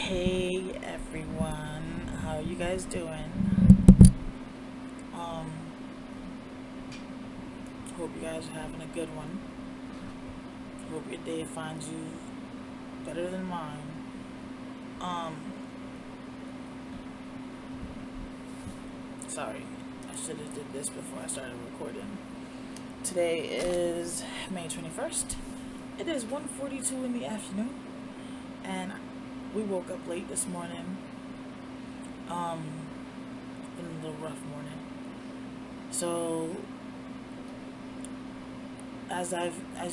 Hey everyone, how are you guys doing? Um, Hope you guys are having a good one. Hope your day finds you better than mine. Um, Sorry, I should have did this before I started recording. Today is May 21st. It is 1:42 in the afternoon, and we woke up late this morning. Been a little rough morning. So as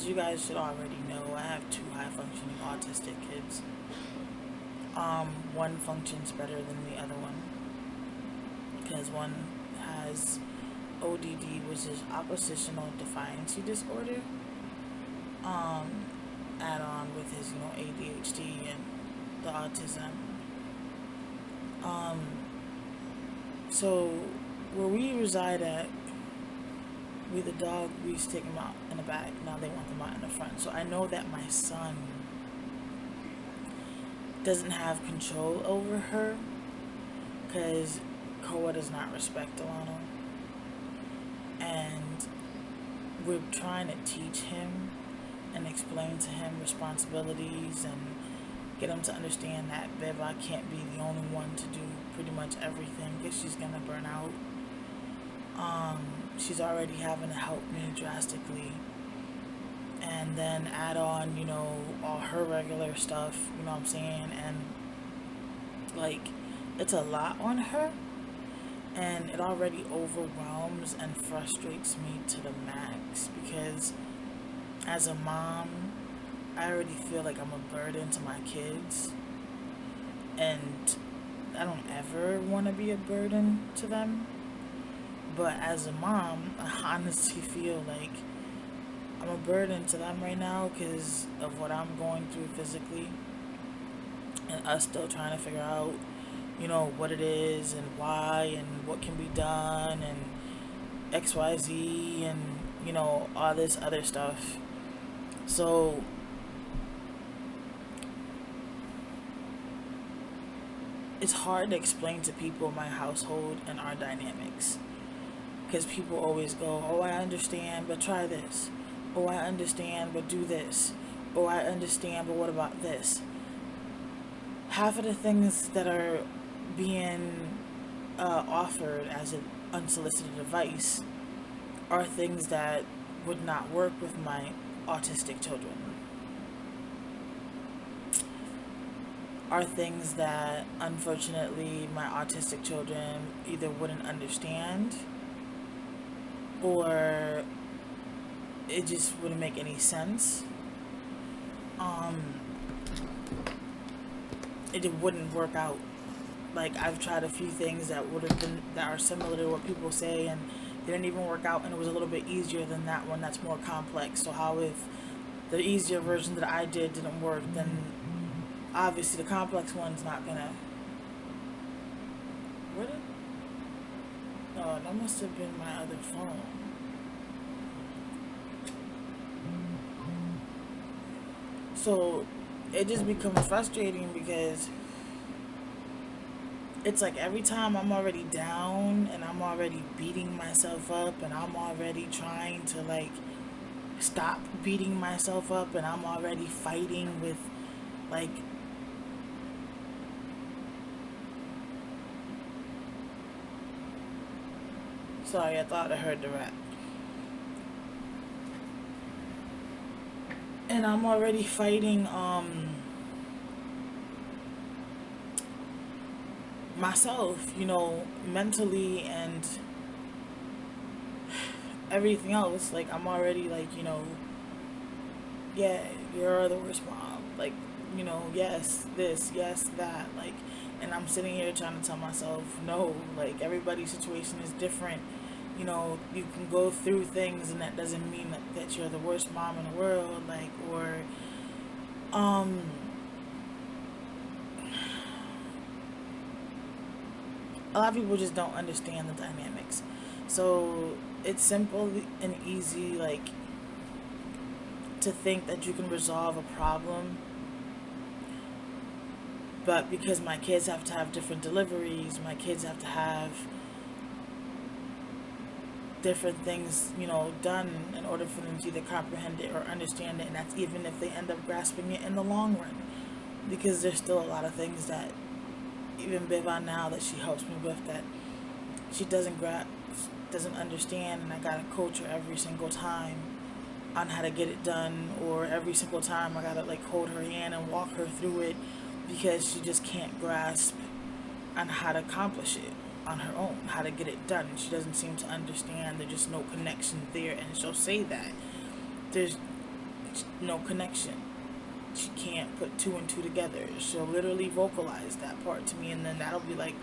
you guys should already know, I have two high functioning autistic kids. One functions better than the other one because one has ODD, which is oppositional defiance disorder, add on with his ADHD and the autism. So where we reside at, with the dog, we used to take them out in the back. Now they want them out in the front. So I know that my son doesn't have control over her because Koa does not respect Delano. And we're trying to teach him and explain to him responsibilities and get him to understand that Beba can't be the only one to do pretty much everything because she's going to burn out. She's already having to help me drastically. And then add on, all her regular stuff, you know what I'm saying? And, it's a lot on her. And it already overwhelms and frustrates me to the max. Because as a mom, I already feel like I'm a burden to my kids. And I don't ever want to be a burden to them. But as a mom, I honestly feel like I'm a burden to them right now because of what I'm going through physically. And us still trying to figure out, what it is and why and what can be done and XYZ and, all this other stuff. So it's hard to explain to people my household and our dynamics. Because people always go, oh, I understand, but try this. Oh, I understand, but do this. Oh, I understand, but what about this? Half of the things that are being offered as an unsolicited advice are things that would not work with my autistic children. Are things that, unfortunately, my autistic children either wouldn't understand or it just wouldn't make any sense. It wouldn't work out. Like, I've tried a few things that are similar to what people say, and they didn't even work out, and it was a little bit easier than that one that's more complex. So how if the easier version that I did didn't work, then obviously the complex one's not gonna. What? No, that must have been my other phone. So it just becomes frustrating because it's like every time I'm already down and I'm already beating myself up and I'm already trying to stop beating myself up and I'm already fighting with sorry, I thought I heard the rap. And I'm already fighting myself, mentally and everything else. Like, I'm already yeah, you're the worst mom. Yes, this, yes, that. And I'm sitting here trying to tell myself, no, everybody's situation is different. You can go through things and that doesn't mean that you're the worst mom in the world, or a lot of people just don't understand the dynamics. So it's simple and easy, to think that you can resolve a problem But because my kids have to have different deliveries, my kids have to have different things, done in order for them to either comprehend it or understand it. And that's even if they end up grasping it in the long run. Because there's still a lot of things that even Biva now that she helps me with that she doesn't understand, and I gotta coach her every single time on how to get it done, or every single time I gotta like hold her hand and walk her through it because she just can't grasp on how to accomplish it on her own, how to get it done. She doesn't seem to understand. There's just no connection there, and she'll say that there's no connection. She can't put two and two together. She'll literally vocalize that part to me, and then that'll be like,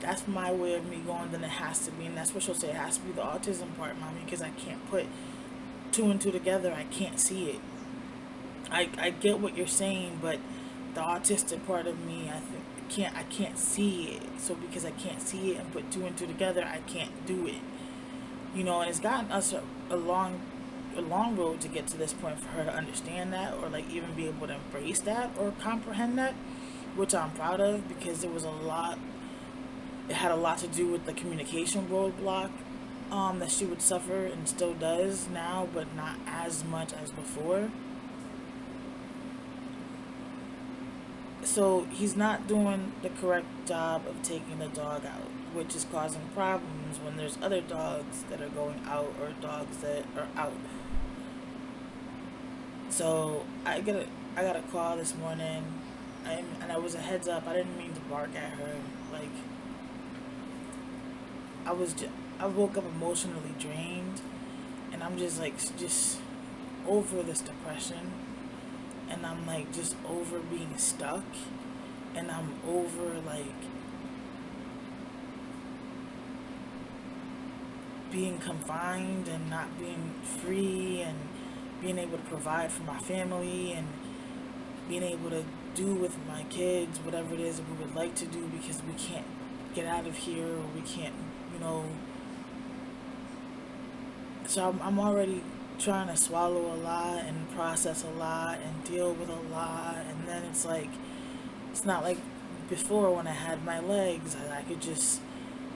that's my way of me going, then it has to be, and that's what she'll say, it has to be the autism part, mommy, because I can't put two and two together. I can't see it. I get what you're saying, but the autistic part of me, I can't see it. So because I can't see it and put two and two together, I can't do it. And it's gotten us a long road to get to this point for her to understand that, or like even be able to embrace that or comprehend that, which I'm proud of, because it had a lot to do with the communication roadblock that she would suffer and still does now, but not as much as before. So he's not doing the correct job of taking the dog out, which is causing problems when there's other dogs that are going out or dogs that are out. So I got a call this morning, and I was a heads up. I didn't mean to bark at her. Like, I woke up emotionally drained, and I'm just like over this depression, and I'm like just over being stuck, and I'm over like being confined and not being free, and being able to provide for my family, and being able to do with my kids whatever it is that we would like to do, because we can't get out of here, or we can't, so I'm already trying to swallow a lot and process a lot and deal with a lot, and then it's not like before when I had my legs. I could just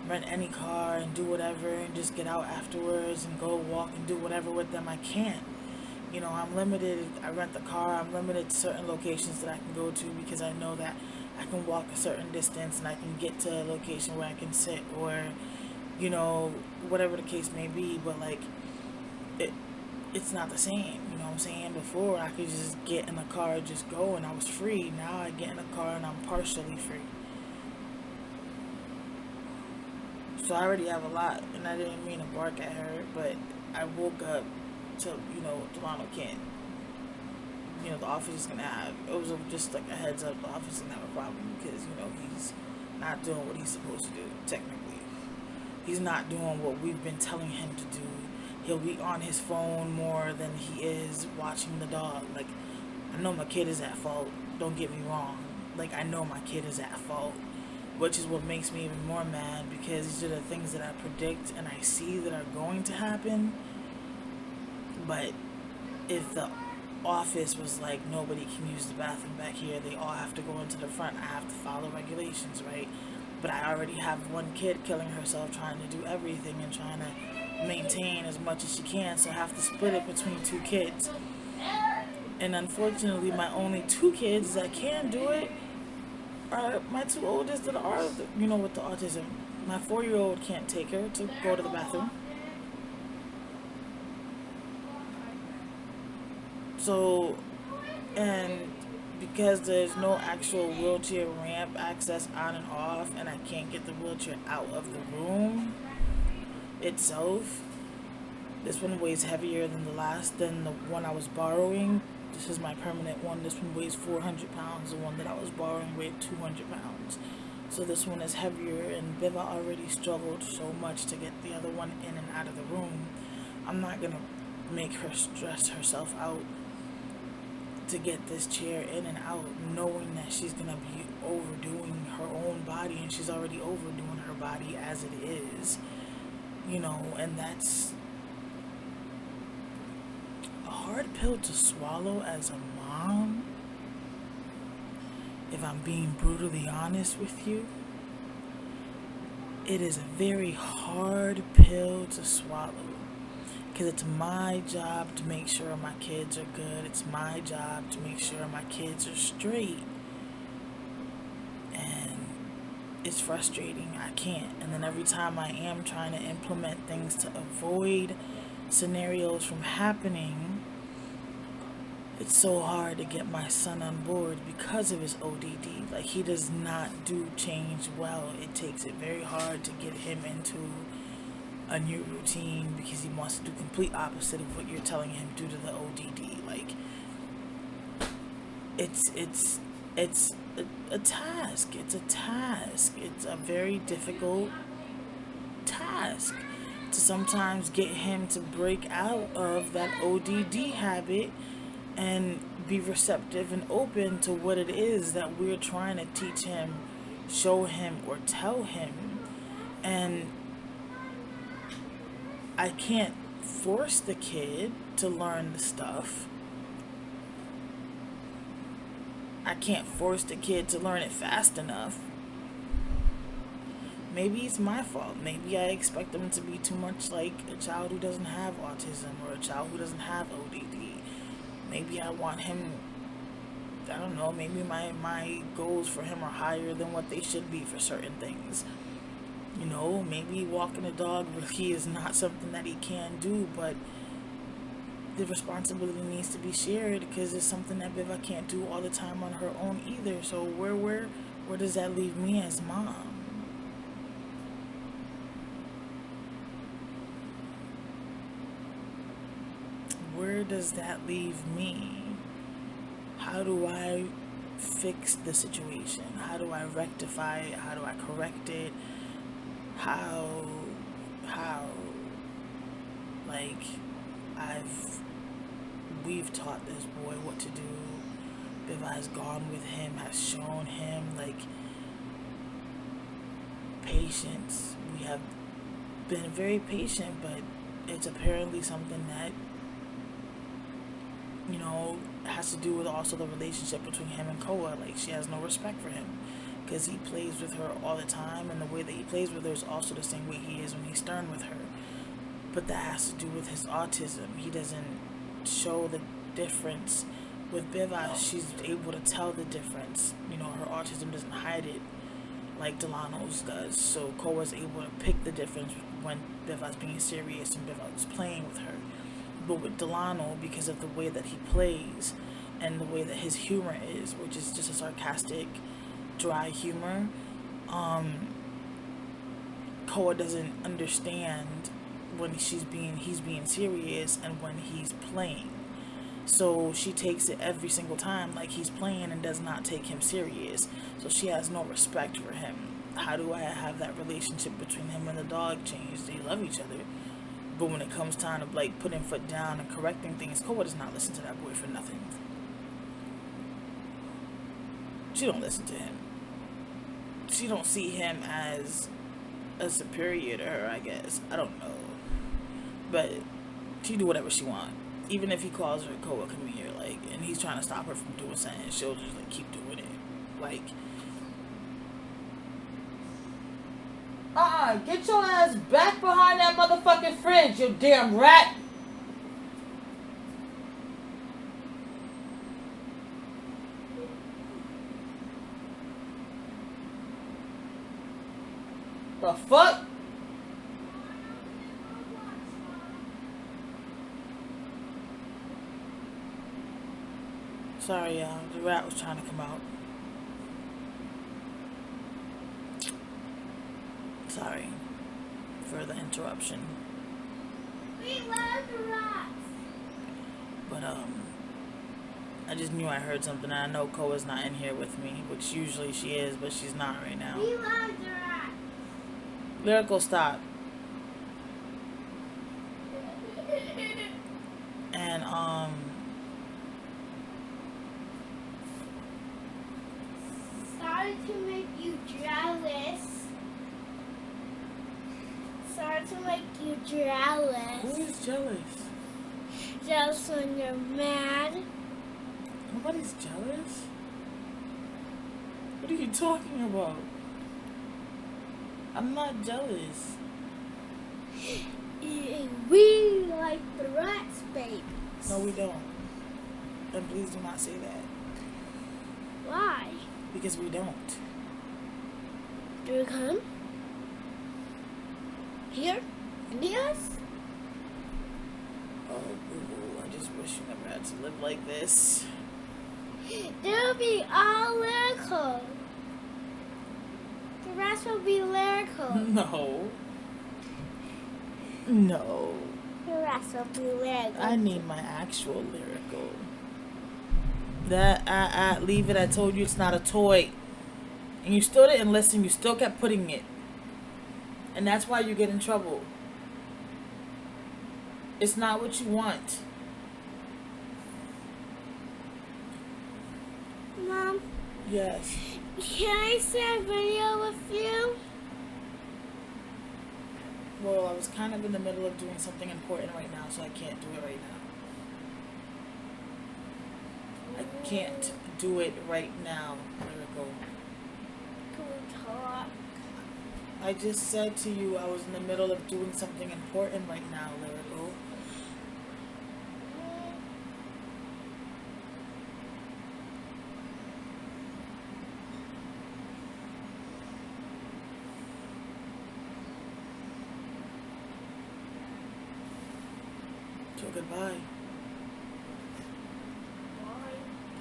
rent any car and do whatever and just get out afterwards and go walk and do whatever with them. I can't. I'm limited. I rent the car. I'm limited to certain locations that I can go to, because I know that I can walk a certain distance and I can get to a location where I can sit, or, whatever the case may be. But like, it's not the same. You know what I'm saying? Before I could just get in the car and just go, and I was free. Now I get in the car and I'm partially free. So I already have a lot, and I didn't mean to bark at her, but I woke up to, Delano can't, the office is going to have, it was just like a heads up, the office is going to have a problem, because, he's not doing what he's supposed to do, technically. He's not doing what we've been telling him to do. He'll be on his phone more than he is watching the dog. Like, I know my kid is at fault, don't get me wrong. Like, I know my kid is at fault, which is what makes me even more mad, because these are the things that I predict and I see that are going to happen. But if the office was like, nobody can use the bathroom back here, they all have to go into the front, I have to follow regulations, right? But I already have one kid killing herself trying to do everything and trying to maintain as much as she can, so I have to split it between two kids. And unfortunately, my only two kids that can do it are my two oldest that are, with the autism. My 4-year-old can't take her to go to the bathroom. So, and because there's no actual wheelchair ramp access on and off, and I can't get the wheelchair out of the room itself, this one weighs heavier than the one I was borrowing. This is my permanent one. This one weighs 400 pounds. The one that I was borrowing weighed 200 pounds. So this one is heavier, and Biva already struggled so much to get the other one in and out of the room. I'm not going to make her stress herself out to get this chair in and out, knowing that she's going to be overdoing her own body, and she's already overdoing her body as it is, and that's a hard pill to swallow as a mom. if I'm being brutally honest with you, it is a very hard pill to swallow. Because it's my job to make sure my kids are good. It's my job to make sure my kids are straight. And it's frustrating. I can't. And then every time I am trying to implement things to avoid scenarios from happening, it's so hard to get my son on board because of his ODD. Like, he does not do change well. It takes it very hard to get him into a new routine because he wants to do complete opposite of what you're telling him due to the ODD. Like, it's a task. It's a task. It's a very difficult task to sometimes get him to break out of that ODD habit and be receptive and open to what it is that we're trying to teach him, show him, or tell him. And I can't force the kid to learn the stuff. I can't force the kid to learn it fast enough. Maybe it's my fault. Maybe I expect them to be too much like a child who doesn't have autism or a child who doesn't have ODD. Maybe I want him, I don't know, maybe my goals for him are higher than what they should be for certain things. You know, maybe walking a dog really is not something that he can do, but the responsibility needs to be shared because it's something that Biva can't do all the time on her own either. So where does that leave me as mom? Where does that leave me? How do I fix the situation? How do I rectify it? How do I correct it? How, like, we've taught this boy what to do. Biva has gone with him, has shown him, like, patience. We have been very patient, but it's apparently something that, you know, has to do with also the relationship between him and Koa. Like, she has no respect for him because he plays with her all the time, and the way that he plays with her is also the same way he is when he's stern with her. But that has to do with his autism. He doesn't show the difference. With Biva, she's able to tell the difference. You know, her autism doesn't hide it like Delano's does. So Koa's able to pick the difference when Biva's being serious and Biva's playing with her. But with Delano, because of the way that he plays and the way that his humor is, which is just a sarcastic, dry humor, Koa doesn't understand when he's being serious and when he's playing. So she takes it every single time like he's playing and does not take him serious. So she has no respect for him. How do I have that relationship between him and the dog change? They love each other. But when it comes time to, like, putting foot down and correcting things, Koa does not listen to that boy for nothing. She don't listen to him. She don't see him as a superior to her, I guess. I don't know. But she do whatever she want. Even if he calls her, Koa, come here, like, and he's trying to stop her from doing something, she'll just, like, keep doing it. Like, get your ass back behind that motherfucking fridge, you damn rat! The fuck? Sorry, y'all. The rat was trying to come out. Sorry for the interruption. We love the rats. But, I just knew I heard something. And I know Koa's not in here with me, which usually she is, but she's not right now. We love the rats. Lyrical, stop. And, Sorry to make you jealous. Sorry to make you jealous. who is jealous? Jealous when you're mad. Nobody's jealous. What are you talking about? I'm not jealous. We like the rats, babies. No, we don't. And please do not say that. Why? Because we don't. Do you come? Here? In the house? Oh, boo-boo, I just wish you never had to live like this. They'll be all lyrical. The rats will be lyrical. No. No. The rats will be lyrical. I need my actual lyrical. Leave it. I told you it's not a toy. And you still didn't listen. You still kept putting it. And that's why you get in trouble. It's not what you want. Mom, Yes. can I see a video with you? Well, I was kind of in the middle of doing something important right now, so I can't do it right now. I can't do it right now, Lyrical. Can we talk? I just said to you I was in the middle of doing something important right now, Lyrical. So goodbye.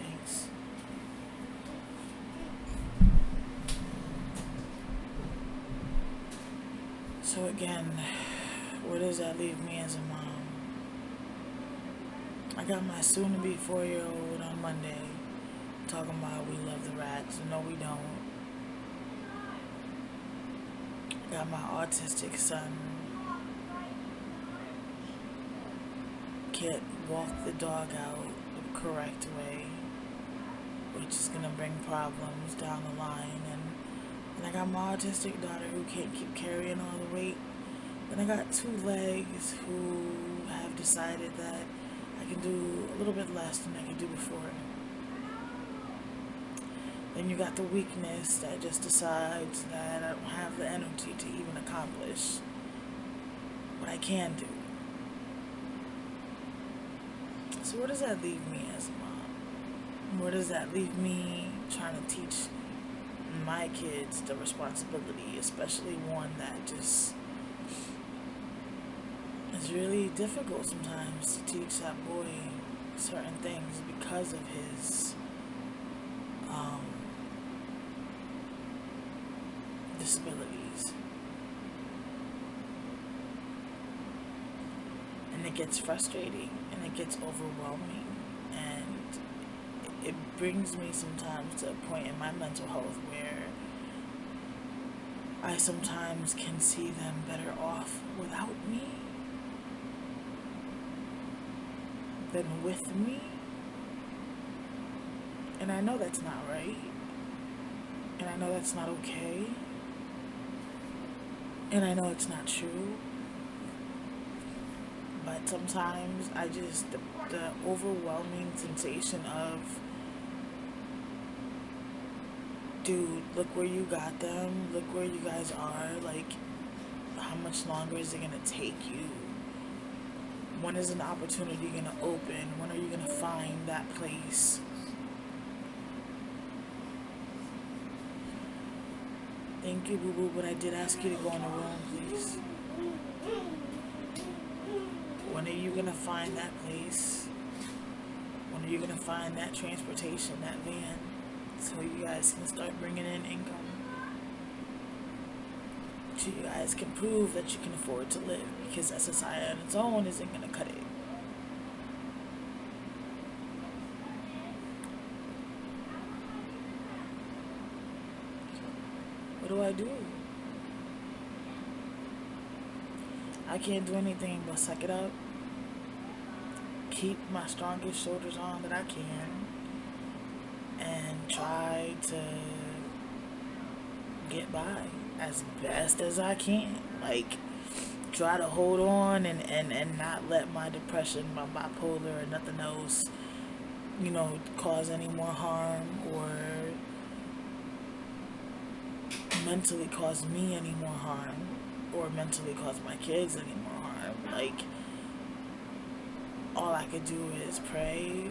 Thanks. So again, where does that leave me as a mom? I got my soon-to-be 4-year-old on Monday talking about we love the rats. No, we don't. I got my autistic son. Can't walk the dog out the correct way, which is gonna bring problems down the line. And I got my autistic daughter who can't keep carrying all the weight. Then I got 2 legs who have decided that I can do a little bit less than I could do before. Then you got the weakness that just decides that I don't have the energy to even accomplish what I can do. So where does that leave me as a mom? Where does that leave me trying to teach my kids the responsibility, especially one that just is really difficult sometimes to teach that boy certain things because of his disabilities. And it gets frustrating and it gets overwhelming, and it brings me sometimes to a point in my mental health where I sometimes can see them better off without me than with me. And I know that's not right. And I know that's not okay. And I know it's not true. But sometimes I just, the overwhelming sensation of, dude, look where you got them, look where you guys are, like, how much longer is it gonna take you? When is an opportunity gonna open? When are you gonna find that place? Thank you, boo-boo, but I did ask you to go in the room, please. When are you gonna find that place? When are you gonna find that transportation, that van, so you guys can start bringing in income? So you guys can prove that you can afford to live, because SSI on its own isn't gonna cut it. What do I do? I can't do anything but suck it up, keep my strongest shoulders on that I can, and try to get by as best as I can. Like, try to hold on and not let my depression, my bipolar, or nothing else, cause any more harm or mentally cause me any more harm or mentally cause my kids any more harm. Like, all I could do is pray,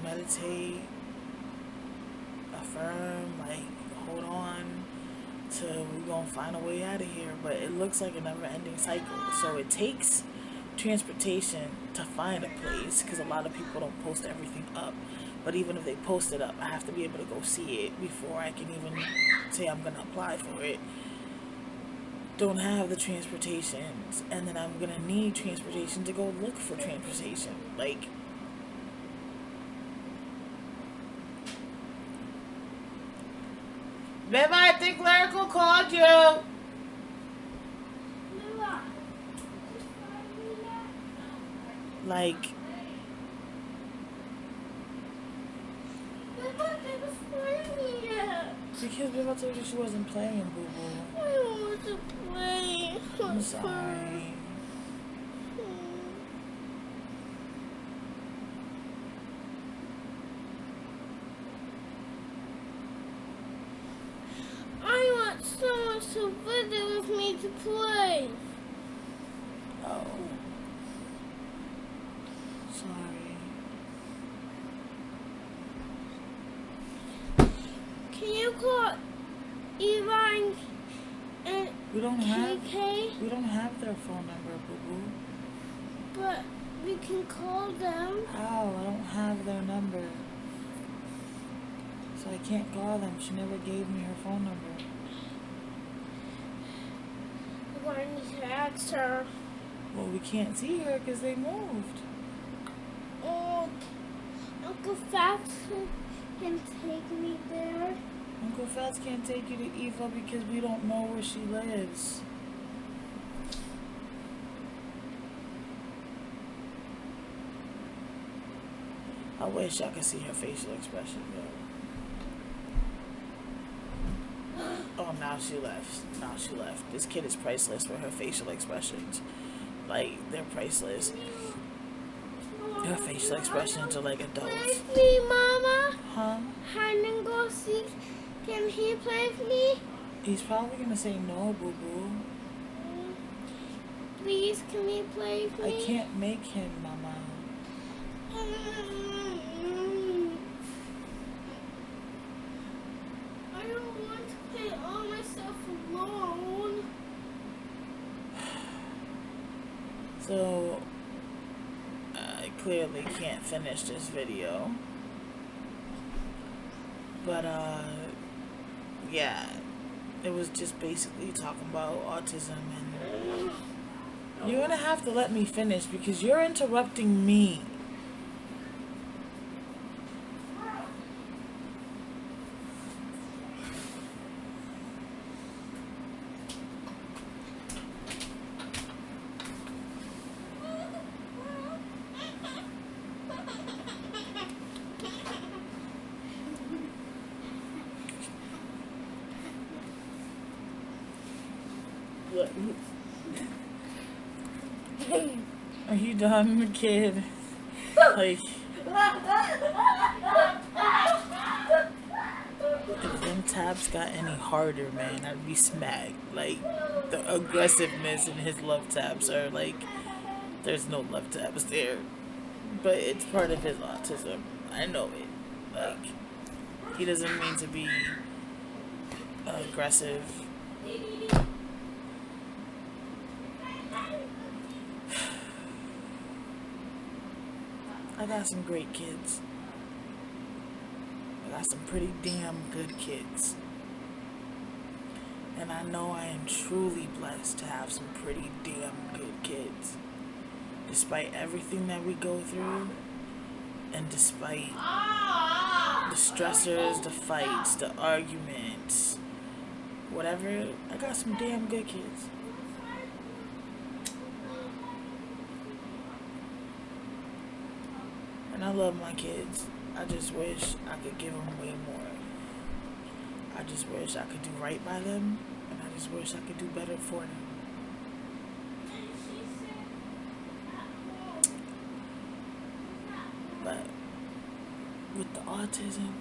meditate, affirm, like, hold on till we're gonna find a way out of here. But it looks like a never-ending cycle. So it takes transportation to find a place, because a lot of people don't post everything up. But even if they post it up, I have to be able to go see it before I can even say I'm gonna apply for it. Don't have the transportations, and then I'm gonna need transportation to go look for transportation. Like, babe, I think Lyrical called you. Like, because babe, I told you she wasn't playing, boo boo. I don't want to play. I'm sorry. I want someone to visit with me to play. Oh. Sorry. Can you call Eva and We don't KK? have their phone number, boo boo. But we can call them. How? I don't have their number. So I can't call them. She never gave me her phone number. We're going to need to ask her. Well, we can't see her because they moved. Oh, Uncle Fats can take me there. Uncle Fats can't take you to Eva because we don't know where she lives. I wish I could see her facial expression, though. Oh, now she left. Now she left. This kid is priceless for her facial expressions. Like, they're priceless. Her facial expressions are like adults. Play with me, Mama. Huh? Hide and go seek. Can he play with me? He's probably gonna say no, boo boo. Please, can he play with me? I can't make him, Mama. I don't want to play all myself alone. So, I clearly can't finish this video. But, yeah. It was just basically talking about autism, and you're gonna have to let me finish because you're interrupting me. Are you done, kid? Like, if them tabs got any harder, man, I'd be smacked. Like, the aggressiveness in his love tabs are like, there's no love tabs there. But it's part of his autism. I know it. Like, he doesn't mean to be aggressive. I got some great kids. I got some pretty damn good kids. And I know I am truly blessed to have some pretty damn good kids. Despite everything that we go through, and despite the stressors, the fights, the arguments, whatever, I got some damn good kids. And I love my kids. I just wish I could give them way more. I just wish I could do right by them, and I just wish I could do better for them. But with the autism,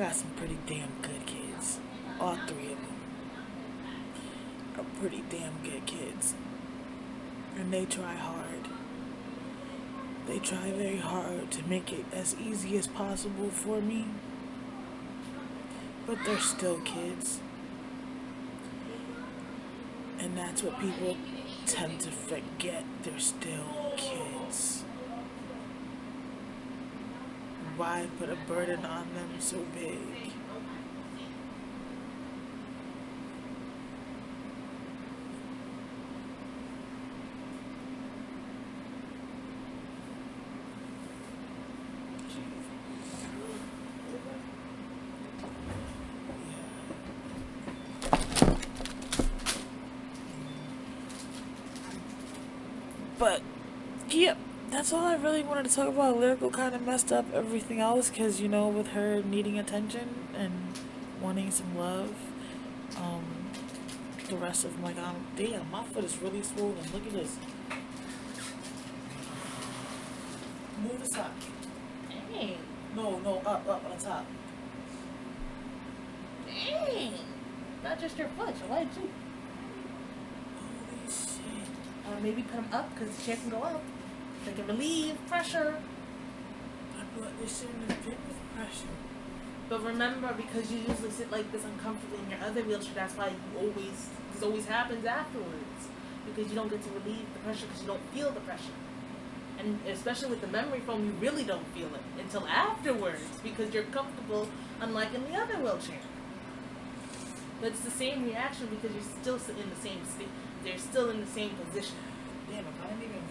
got some pretty damn good kids. All three of them are pretty damn good kids. And they try hard. They try very hard to make it as easy as possible for me. But they're still kids. And that's what people tend to forget. They're still kids. Why put a burden on them so big? But, yep, that's all I really wanted to talk about. Lyrical kind of messed up everything else because, with her needing attention and wanting some love. The rest of them, damn, my foot is really swollen. Look at this. Move the sock. Dang. No, up on top. Dang. Not just your foot, your leg too. Holy shit. Maybe put them up because the chair can go up. They can relieve pressure. I thought this shouldn't have fit with pressure. But remember, because you usually sit like this uncomfortably in your other wheelchair, that's why this always happens afterwards. Because you don't get to relieve the pressure because you don't feel the pressure. And especially with the memory foam, you really don't feel it until afterwards because you're comfortable, unlike in the other wheelchair. But it's the same reaction because you're still sitting in the same state. They're still in the same position. Damn, if I didn't even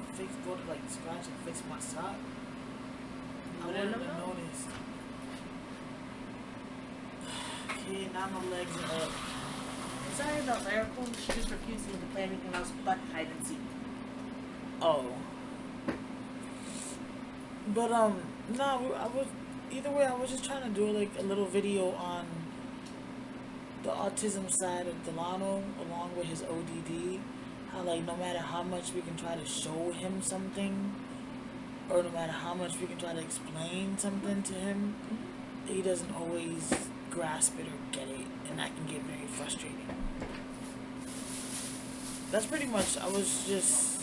go to scratch and fix my sock, I wouldn't wouldn't have have noticed. Okay, now my legs are up. Sorry about Lyrical. She just refusing to play anything else but hide and seek. Oh. But, no, either way, I was just trying to do, a little video on the autism side of Delano, along with his ODD. How, no matter how much we can try to show him something, or no matter how much we can try to explain something to him, he doesn't always grasp it or get it, and that can get very frustrating. That's pretty much, I was just,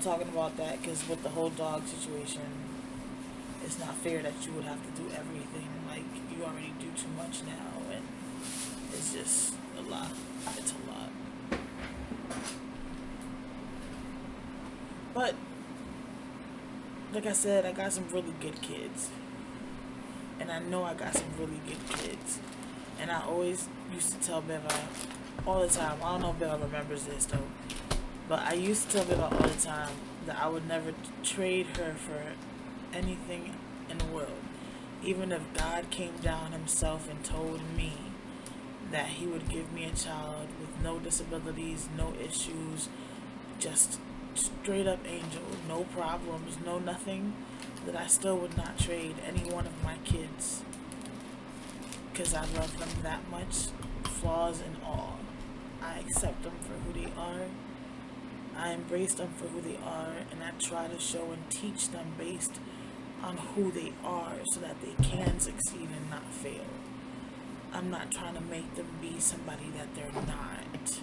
talking about that, because with the whole dog situation, it's not fair that you would have to do everything, you already do too much now, and it's just a lot. It's a lot. But, like I said, I got some really good kids. And I know I got some really good kids. And I always used to tell Beva all the time, I don't know if Beva remembers this though, but I used to tell Beva all the time that I would never trade her for anything in the world. Even if God came down himself and told me that he would give me a child with no disabilities, no issues, just straight up angel, no problems, no nothing, that I still would not trade any one of my kids, because I love them that much, flaws and all. I accept them for who they are. I embrace them for who they are, and I try to show and teach them based on who they are so that they can succeed and not fail. I'm not trying to make them be somebody that they're not.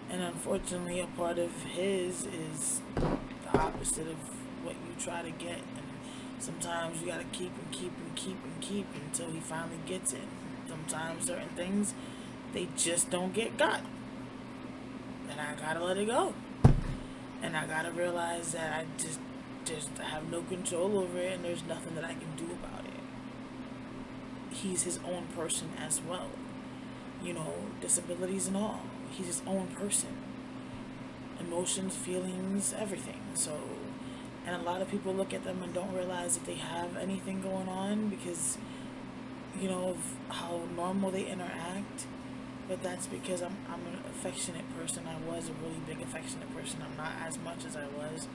And unfortunately, a part of his is the opposite of what you try to get. And sometimes you gotta keep and keep and keep and keep until he finally gets it. Sometimes certain things, they just don't get got. And I gotta let it go. And I gotta realize that I just have no control over it, and there's nothing that I can do about it. He's his own person as well. Disabilities and all. He's his own person. Emotions, feelings, everything. So, and a lot of people look at them and don't realize that they have anything going on because, of how normal they interact. But that's because I'm an affectionate person. I was a really big affectionate person. I'm not as much as I was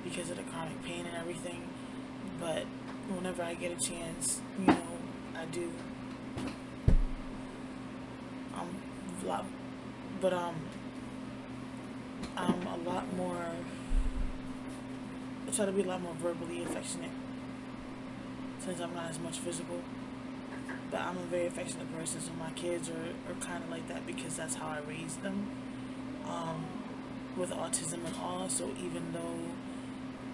because of the chronic pain and everything. But whenever I get a chance, I do. I'm a lot more, I try to be a lot more verbally affectionate since I'm not as much physical. but I'm a very affectionate person, so my kids are kind of like that because that's how I raised them, um, with autism and all. So even though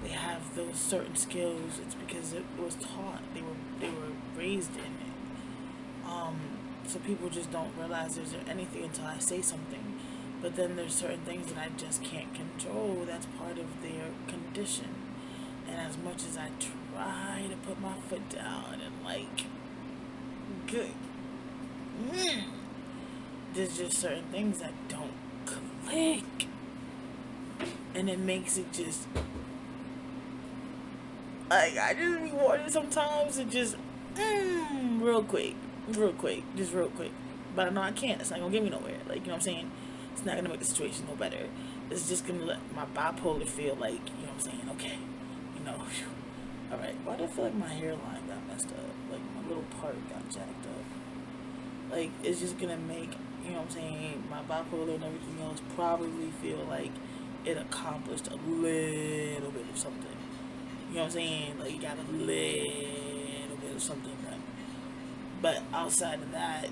they have those certain skills, it's because it was taught. They were raised in it. So people just don't realize there's anything until I say something. But then there's certain things that I just can't control. That's part of their condition. And as much as I try to put my foot down and like, good, there's just certain things that don't click, and it makes it just like I just be wanting sometimes to just real quick, just real quick. But I know I can't. It's not gonna get me nowhere. Like, you know what I'm saying? It's not gonna make the situation no better. It's just gonna let my bipolar feel like, you know what I'm saying? Okay, you know. All right. Why do I feel like my hairline got messed up? Like my little part got jacked up. Like, it's just gonna make, you know what I'm saying, my bipolar and everything else probably feel like it accomplished a little bit of something. You know what I'm saying? Like, you got a little bit of something done. But outside of that,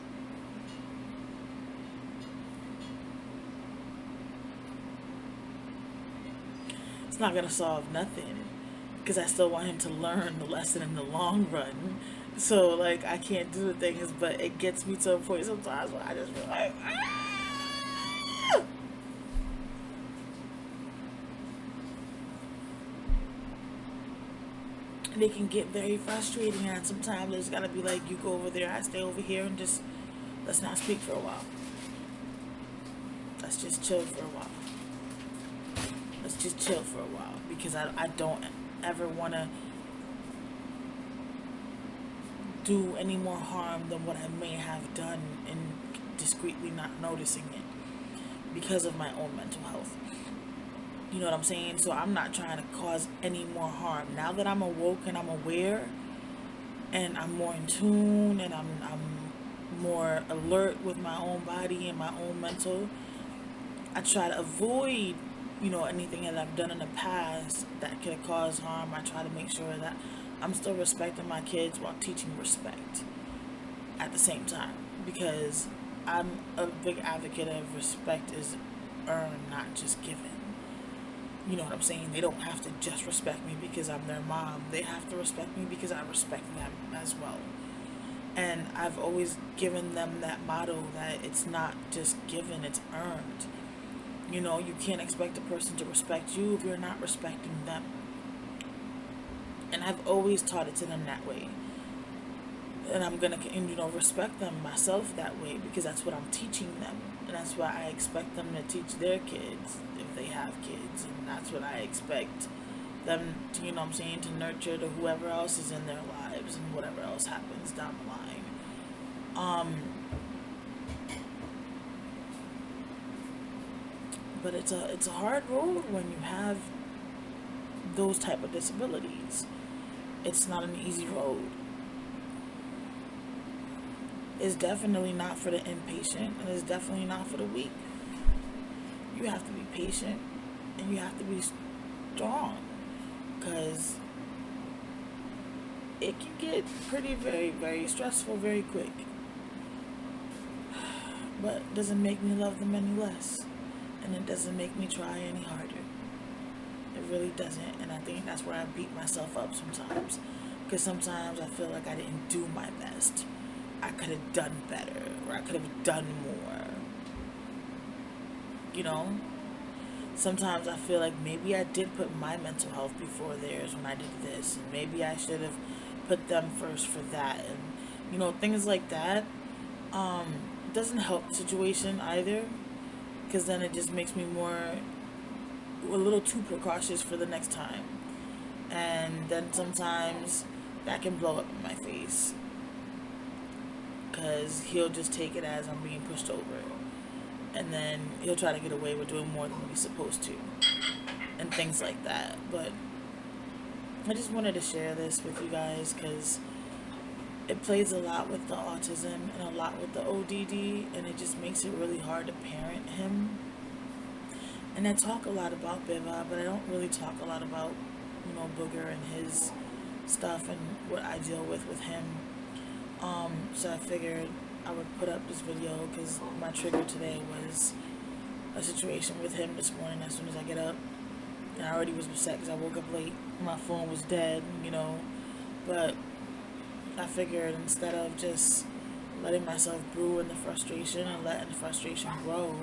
it's not gonna solve nothing. Because I still want him to learn the lesson in the long run. So, like, I can't do the things, but it gets me to a point sometimes where I just feel like, and it can get very frustrating, and sometimes there's gotta be like, you go over there, I stay over here, and just, let's not speak for a while. Let's just chill for a while. Let's just chill for a while. Because I don't ever want to do any more harm than what I may have done in discreetly not noticing it because of my own mental health. You know what I'm saying? So I'm not trying to cause any more harm. Now that I'm awoke and I'm aware and I'm more in tune and I'm more alert with my own body and my own mental, I try to avoid, you know, anything that I've done in the past that could cause harm. I try to make sure that I'm still respecting my kids while teaching respect at the same time, because I'm a big advocate of respect is earned, not just given. You know what I'm saying? They don't have to just respect me because I'm their mom. They have to respect me because I respect them as well. And I've always given them that motto that it's not just given, it's earned. You know, you can't expect a person to respect you if you're not respecting them. And I've always taught it to them that way. And I'm going to, you know, respect them myself that way because that's what I'm teaching them. And that's why I expect them to teach their kids if they have kids. And that's what I expect them to, you know what I'm saying, to nurture to whoever else is in their lives and whatever else happens down the line. But it's a hard road when you have those type of disabilities. It's not an easy road. It's definitely not for the impatient, and it's definitely not for the weak. You have to be patient, and you have to be strong, because it can get pretty, very, very stressful very quick. But it doesn't make me love them any less. And it doesn't make me try any harder. It really doesn't. And I think that's where I beat myself up sometimes. Because sometimes I feel like I didn't do my best. I could have done better. Or I could have done more. You know? Sometimes I feel like maybe I did put my mental health before theirs when I did this. And maybe I should have put them first for that. And, you know, things like that. Doesn't help the situation either. Because then it just makes me a little too precautious for the next time. And then sometimes that can blow up in my face. Because he'll just take it as I'm being pushed over. And then he'll try to get away with doing more than what he's supposed to. And things like that. But I just wanted to share this with you guys because it plays a lot with the autism and a lot with the ODD, and it just makes it really hard to parent him. And I talk a lot about Biva, but I don't really talk a lot about, you know, Booger and his stuff and what I deal with him. So I figured I would put up this video because my trigger today was a situation with him this morning as soon as I get up. And I already was upset because I woke up late. My phone was dead, but I figured instead of just letting myself brew in the frustration and letting the frustration grow,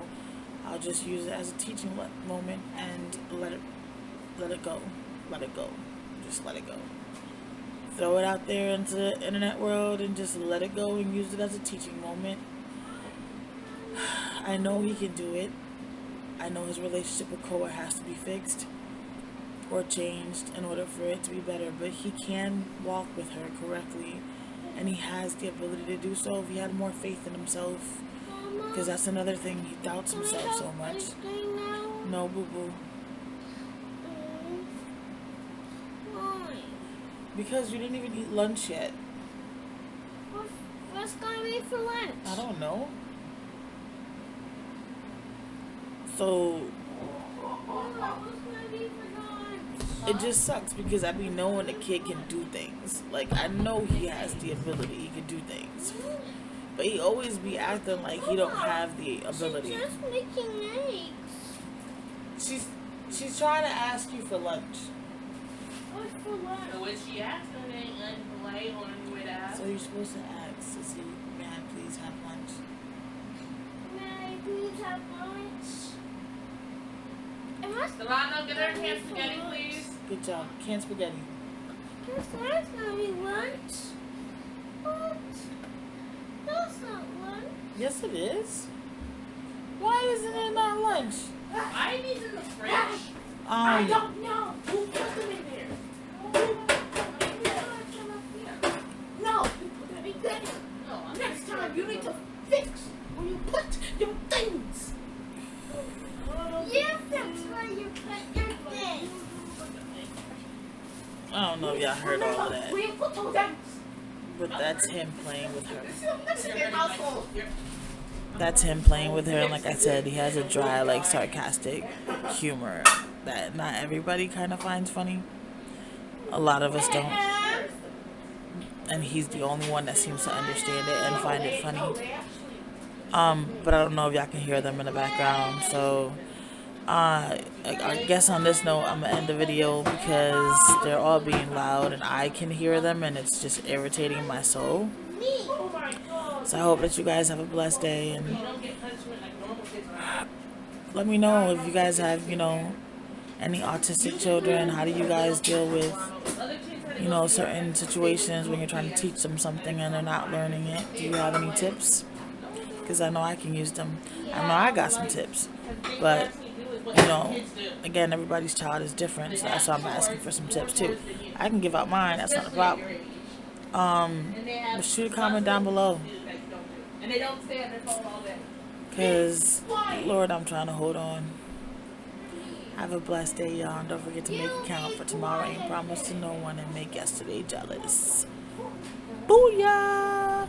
I'll just use it as a teaching moment and let it go. Let it go. Just let it go. Throw it out there into the internet world and just let it go and use it as a teaching moment. I know he can do it. I know his relationship with Koa has to be fixed or changed in order for it to be better, but he can walk with her correctly, and he has the ability to do so if he had more faith in himself, because that's another thing, he doubts himself so much. No, boo-boo. Because you didn't even eat lunch yet. What's gonna be for lunch? I don't know. So it just sucks because I be knowing the kid can do things. Like, I know he has the ability, he can do things. But he always be acting like he don't have the ability. She's just making eggs. She's trying to ask you for lunch. What's for lunch? So when she asked her, they ain't unpolite on her way to ask. So you're supposed to ask to see, may I please have lunch? May I please have lunch? Delano, get her canned spaghetti, please. Good job. Canned spaghetti. That's gonna be lunch. What? That's not lunch. Yes, it is. Why isn't it not lunch? Why are these in the fridge? I don't know. Who put them in there? No, you put them in there. No, Next time you need to fix where you put your things. Yes, that's where you put your things. I don't know if y'all heard all of that. Where you put those things? But that's him playing with her. This is their household. That's him playing with her, and like I said, he has a dry, like, sarcastic humor that not everybody kind of finds funny. A lot of us don't. And he's the only one that seems to understand it and find it funny. But I don't know if y'all can hear them in the background, so I guess on this note, I'm gonna end the video because they're all being loud and I can hear them and it's just irritating my soul. So I hope that you guys have a blessed day, and let me know if you guys have, any autistic children. How do you guys deal with, certain situations when you're trying to teach them something and they're not learning it? Do you have any tips? Because I know I can use them. I know I got some tips. But, again, everybody's child is different, so that's why I'm asking for some tips too. I can give out mine, that's not a problem. But shoot a comment down below. And they don't stay on their phone all day. Because, Lord, I'm trying to hold on. Have a blessed day, y'all. And don't forget to make it count, for tomorrow ain't promised to no one, and make yesterday jealous. Booyah!